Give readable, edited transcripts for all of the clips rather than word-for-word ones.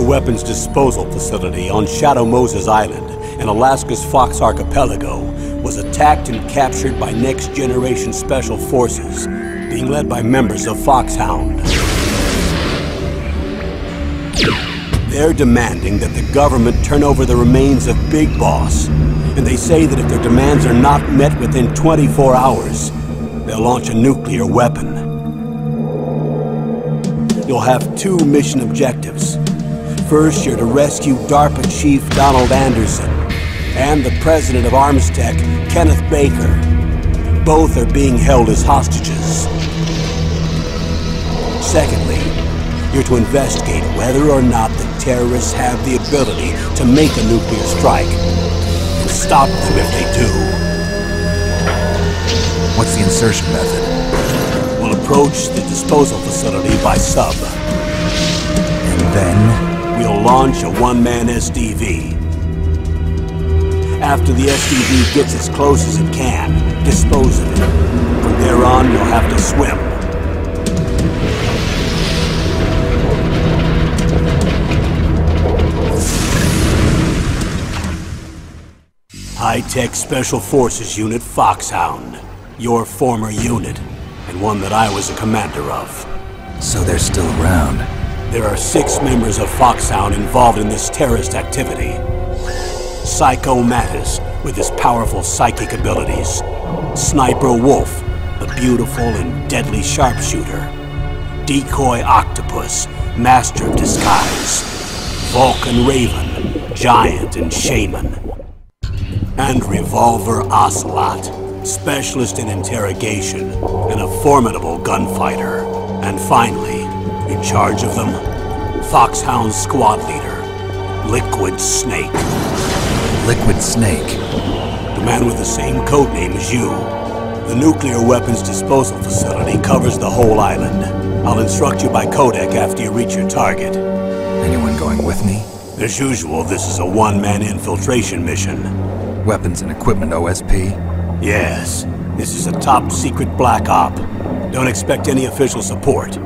weapons disposal facility on Shadow Moses Island in Alaska's Fox Archipelago was attacked and captured by next-generation special forces, being led by members of Foxhound. They're demanding that the government turn over the remains of Big Boss, and they say that if their demands are not met within 24 hours, they'll launch a nuclear weapon. You'll have two mission objectives. First, you're to rescue DARPA Chief Donald Anderson and the President of Armstech, Kenneth Baker. Both are being held as hostages. Secondly, you're to investigate whether or not the terrorists have the ability to make a nuclear strike, and stop them if they do. What's the insertion method? We'll approach the disposal facility by sub. And then? We'll launch a one-man SDV. After the SDV gets as close as it can, dispose of it. From there on, you'll have to swim. High-Tech Special Forces Unit Foxhound. Your former unit, and one that I was a commander of. So they're still around. There are 6 members of Foxhound involved in this terrorist activity. Psycho Mattis, with his powerful psychic abilities. Sniper Wolf, the beautiful and deadly sharpshooter. Decoy Octopus, master of disguise. Vulcan Raven, giant and shaman. And Revolver Ocelot, specialist in interrogation and a formidable gunfighter. And finally, in charge of them, Foxhound's squad leader, Liquid Snake. Liquid Snake? The man with the same codename as you. The nuclear weapons disposal facility covers the whole island. I'll instruct you by codec after you reach your target. Anyone going with me? As usual, this is a one-man infiltration mission. Weapons and equipment OSP? Yes. This is a top-secret black op. Don't expect any official support.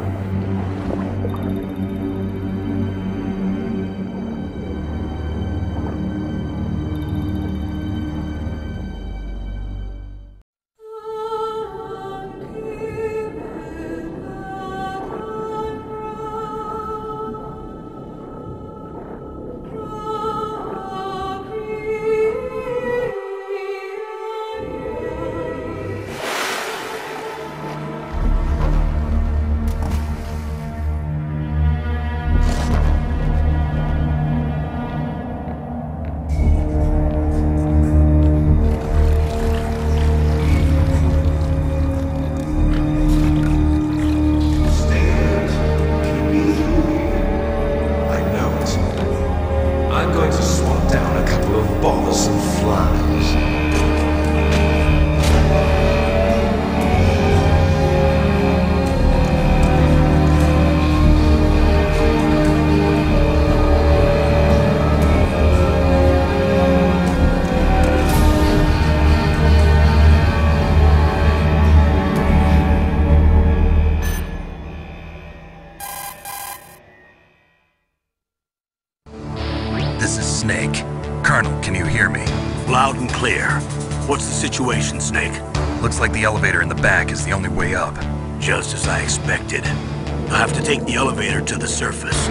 Snake. Colonel, can you hear me? Loud and clear. What's the situation, Snake? Looks like the elevator in the back is the only way up. Just as I expected. You'll have to take the elevator to the surface,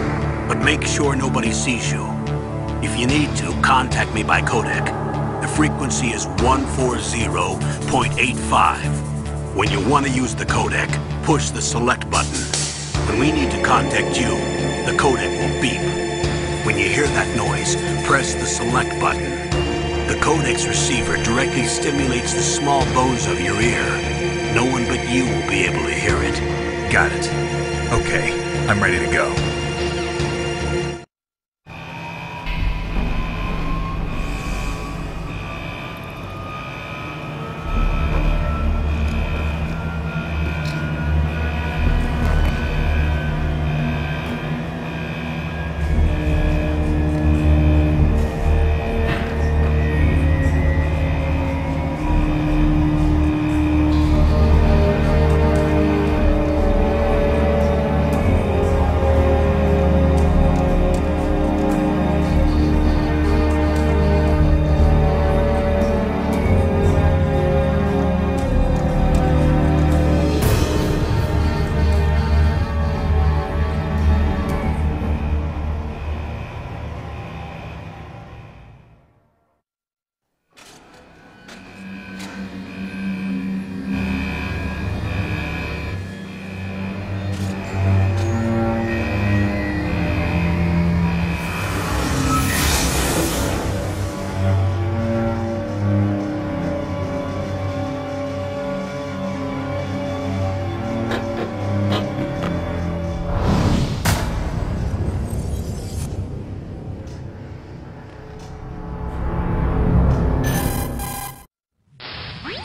but make sure nobody sees you. If you need to, contact me by codec. The frequency is 140.85. When you want to use the codec, push the select button. When we need to contact you, the codec will beep. When you hear that noise, press the select button. The codec's receiver directly stimulates the small bones of your ear. No one but you will be able to hear it. Got it. Okay, I'm ready to go.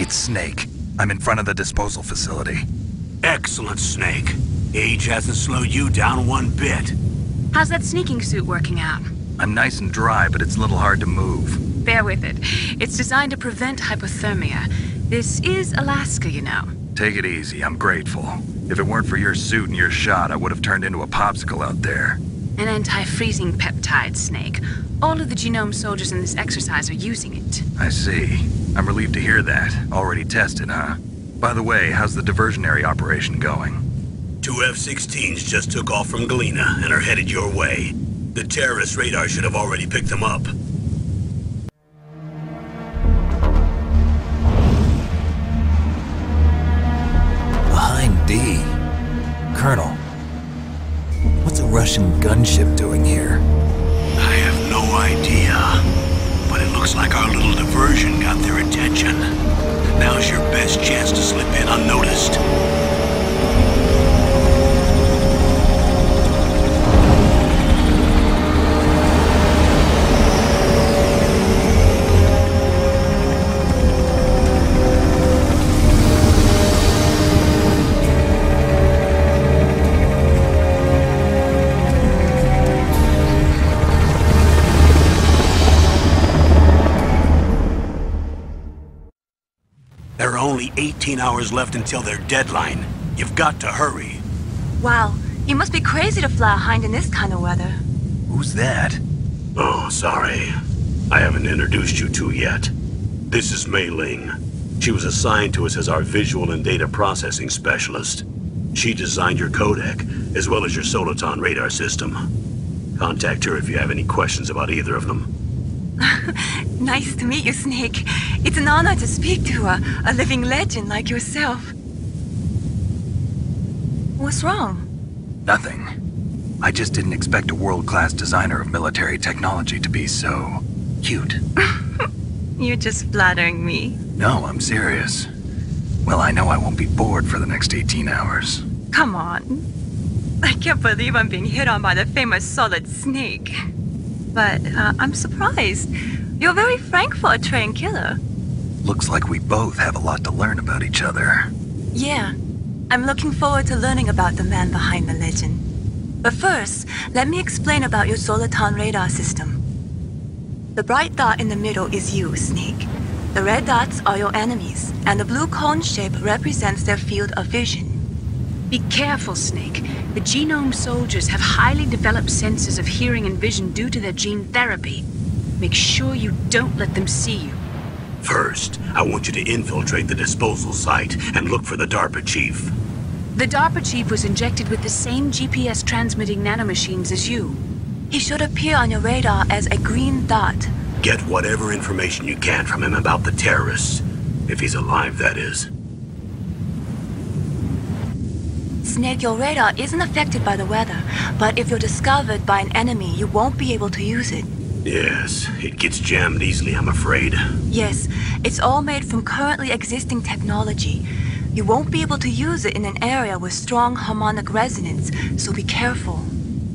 It's Snake. I'm in front of the disposal facility. Excellent, Snake. Age hasn't slowed you down one bit. How's that sneaking suit working out? I'm nice and dry, but it's a little hard to move. Bear with it. It's designed to prevent hypothermia. This is Alaska, you know. Take it easy, I'm grateful. If it weren't for your suit and your shot, I would have turned into a popsicle out there. An anti-freezing peptide, Snake. All of the genome soldiers in this exercise are using it. I see. I'm relieved to hear that. Already tested, huh? By the way, how's the diversionary operation going? 2 F-16s just took off from Galena and are headed your way. The terrorist radar should have already picked them up. Behind D. Colonel, what's a Russian gunship doing here? I have no idea, but it looks like our little diversion got their attention. Now's your best chance to slip in unnoticed. There are only 18 hours left until their deadline. You've got to hurry. Wow, you must be crazy to fly a hind in this kind of weather. Who's that? Oh, sorry. I haven't introduced you to yet. This is Mei Ling. She was assigned to us as our visual and data processing specialist. She designed your codec, as well as your Soliton radar system. Contact her if you have any questions about either of them. Nice to meet you, Snake. It's an honor to speak to a living legend like yourself. What's wrong? Nothing. I just didn't expect a world-class designer of military technology to be so cute. You're just flattering me. No, I'm serious. Well, I know I won't be bored for the next 18 hours. Come on. I can't believe I'm being hit on by the famous Solid Snake. But I'm surprised. You're very frank for a trained killer. Looks like we both have a lot to learn about each other. Yeah. I'm looking forward to learning about the man behind the legend. But first, let me explain about your Soliton radar system. The bright dot in the middle is you, Snake. The red dots are your enemies, and the blue cone shape represents their field of vision. Be careful, Snake. The genome soldiers have highly developed senses of hearing and vision due to their gene therapy. Make sure you don't let them see you. First, I want you to infiltrate the disposal site and look for the DARPA chief. The DARPA chief was injected with the same GPS transmitting nanomachines as you. He should appear on your radar as a green dot. Get whatever information you can from him about the terrorists. If he's alive, that is. Snake, your radar isn't affected by the weather, but if you're discovered by an enemy, you won't be able to use it. Yes, it gets jammed easily, I'm afraid. Yes, it's all made from currently existing technology. You won't be able to use it in an area with strong harmonic resonance, so be careful.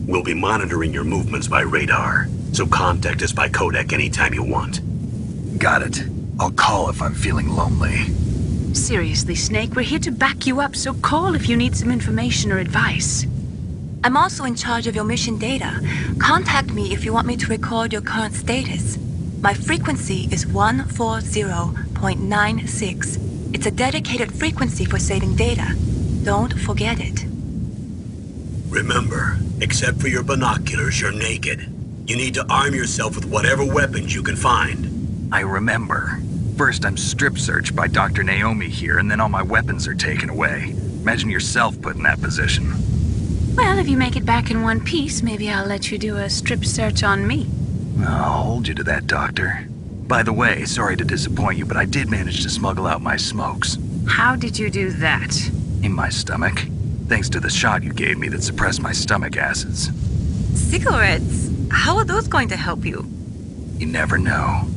We'll be monitoring your movements by radar, so contact us by codec anytime you want. Got it. I'll call if I'm feeling lonely. Seriously, Snake, we're here to back you up, so call if you need some information or advice. I'm also in charge of your mission data. Contact me if you want me to record your current status. My frequency is 140.96. It's a dedicated frequency for saving data. Don't forget it. Remember, except for your binoculars, you're naked. You need to arm yourself with whatever weapons you can find. I remember. First, I'm strip searched by Dr. Naomi here, and then all my weapons are taken away. Imagine yourself put in that position. Well, if you make it back in one piece, maybe I'll let you do a strip search on me. I'll hold you to that, Doctor. By the way, sorry to disappoint you, but I did manage to smuggle out my smokes. How did you do that? In my stomach. Thanks to the shot you gave me that suppressed my stomach acids. Cigarettes? How are those going to help you? You never know.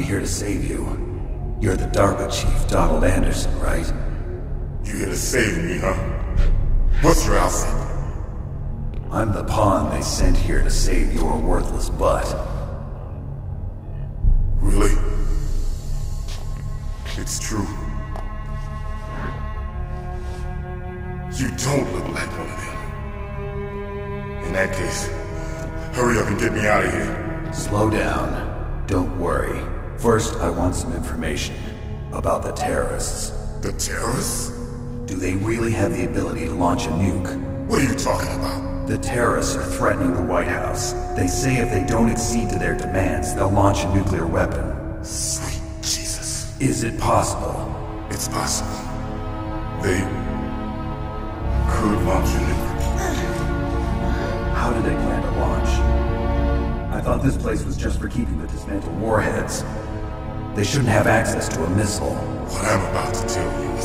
here to save you. You're the DARPA chief, Donald Anderson, right? You here to save me, huh? What's your outfit? I'm the pawn they sent here to save your worthless butt. Really? It's true. You don't look like one of them. In that case, hurry up and get me out of here. Slow down. Don't worry. First, I want some information about the terrorists. The terrorists? Do they really have the ability to launch a nuke? What are you talking about? The terrorists are threatening the White House. They say if they don't accede to their demands, they'll launch a nuclear weapon. Sweet Jesus. Is it possible? It's possible. They could launch a nuke. How do they plan to launch? I thought this place was just for keeping the dismantled warheads. They shouldn't have access to a missile. What I'm about to tell you is